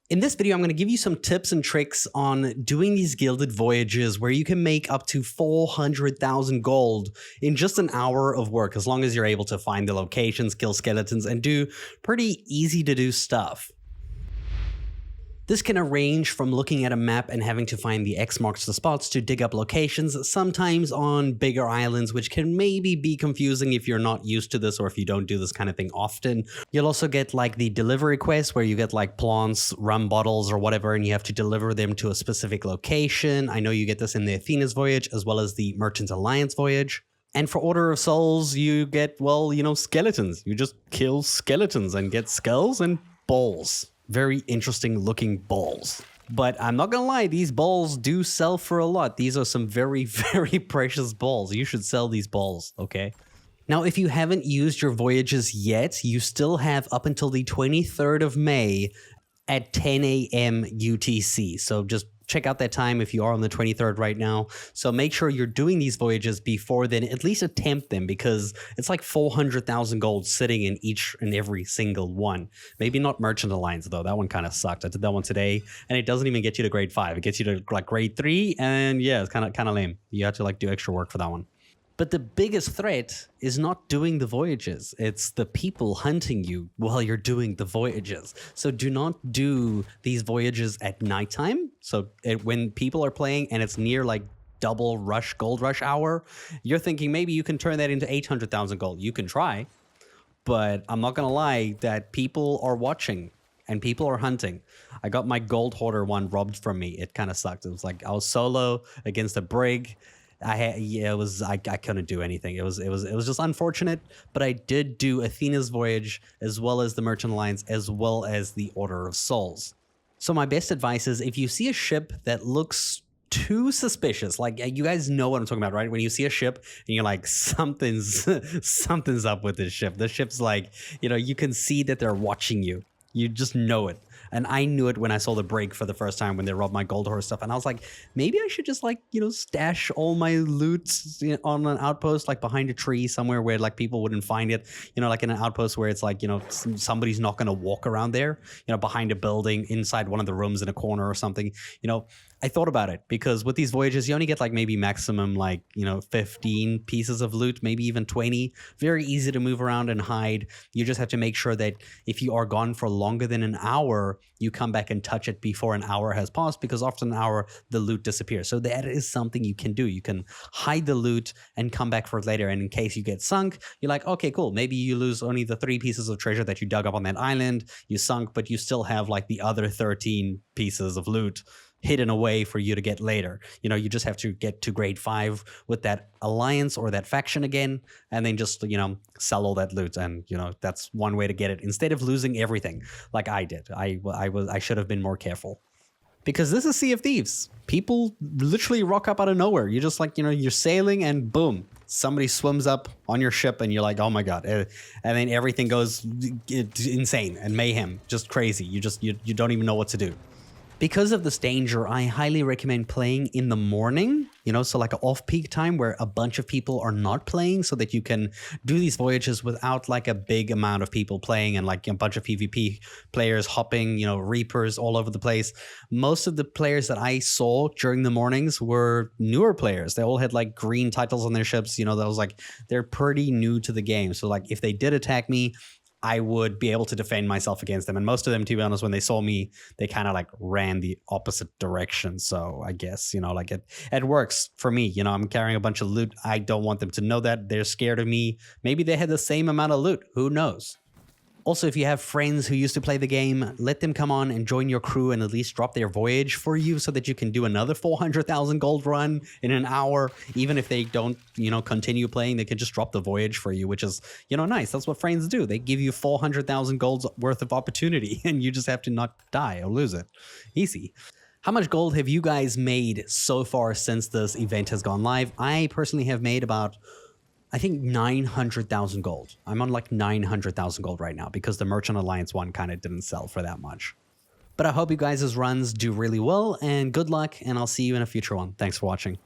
In this video, I'm going to give you some tips and tricks on doing these Gilded Voyages where you can make up to 400,000 gold in just an hour of work, as long as you're able to find the locations, kill skeletons, and do pretty easy to do stuff. This can range from looking at a map and having to find the X marks the spots to dig up locations, sometimes on bigger islands, which can maybe be confusing if you're not used to this or if you don't do this kind of thing often. You'll also get like the delivery quest where you get like plants, rum bottles, or whatever, and you have to deliver them to a specific location. I know you get this in the Athena's voyage as well as the Merchant Alliance voyage. And for Order of Souls, you get, well, skeletons. You just kill skeletons and get skulls and balls. Very interesting looking balls. But I'm not gonna lie, these balls do sell for a lot. These are some very, very precious balls. You should sell these balls, okay? Now, if you haven't used your voyages yet, you still have up until the 23rd of May at 10 a.m. UTC. So just check out that time if you are on the 23rd right now. So make sure you're doing these voyages before then, at least attempt them, because it's like 400,000 gold sitting in each and every single one. Maybe not Merchant Alliance though, that one kind of sucked. I did that one today and it doesn't even get you to grade 5. It gets you to like grade 3 and yeah, it's kind of lame. You have to like do extra work for that one. But the biggest threat is not doing the voyages. It's the people hunting you while you're doing the voyages. So do not do these voyages at nighttime. So when people are playing and it's near like double rush, gold rush hour, you're thinking maybe you can turn that into 800,000 gold. You can try, but I'm not gonna lie that people are watching and people are hunting. I got my gold hoarder one robbed from me. It kind of sucked. It was like I was solo against a brig. I couldn't do anything. It was just unfortunate, but I did do Athena's voyage as well as the Merchant Alliance as well as the Order of Souls. So my best advice is if you see a ship that looks too suspicious, like you guys know what I'm talking about, right? When you see a ship and you're like, something's up with this ship. This ship's like, you can see that they're watching you. You just know it. And I knew it when I saw the break for the first time when they robbed my gold horse stuff. And I was like, maybe I should just like, stash all my loot on an outpost, like behind a tree somewhere where like people wouldn't find it, like in an outpost where it's like, somebody's not going to walk around there, behind a building, inside one of the rooms in a corner or something. I thought about it because with these voyages, you only get like maybe maximum like, 15 pieces of loot, maybe even 20. Very easy to move around and hide. You just have to make sure that if you are gone for longer than an hour, you come back and touch it before an hour has passed, because after an hour, the loot disappears. So that is something you can do. You can hide the loot and come back for it later. And in case you get sunk, you're like, okay, cool. Maybe you lose only the 3 pieces of treasure that you dug up on that island. You sunk, but you still have like the other 13 pieces of loot hidden away for you to get later. You just have to get to grade 5 with that alliance or that faction again, and then just, sell all that loot. And, that's one way to get it instead of losing everything like I did. I should have been more careful. Because this is Sea of Thieves. People literally rock up out of nowhere. You just like, you're sailing and boom, somebody swims up on your ship and you're like, oh my God. And then everything goes insane and mayhem, just crazy. You don't even know what to do. Because of this danger, I highly recommend playing in the morning, so like an off-peak time where a bunch of people are not playing, so that you can do these voyages without like a big amount of people playing and like a bunch of PvP players hopping, reapers all over the place. Most of the players that I saw during the mornings were newer players. They all had like green titles on their ships, that was like, they're pretty new to the game. So like if they did attack me, I would be able to defend myself against them. And most of them, to be honest, when they saw me, they kind of like ran the opposite direction. So I guess, like it works for me. I'm carrying a bunch of loot. I don't want them to know that. They're scared of me. Maybe they had the same amount of loot. Who knows? Also, if you have friends who used to play the game, let them come on and join your crew and at least drop their voyage for you so that you can do another 400,000 gold run in an hour. Even if they don't, continue playing, they can just drop the voyage for you, which is, nice. That's what friends do. They give you 400,000 gold's worth of opportunity and you just have to not die or lose it. Easy. How much gold have you guys made so far since this event has gone live? I personally have made about, I think 900,000 gold. I'm on like 900,000 gold right now because the Merchant Alliance one kind of didn't sell for that much. But I hope you guys' runs do really well and good luck, and I'll see you in a future one. Thanks for watching.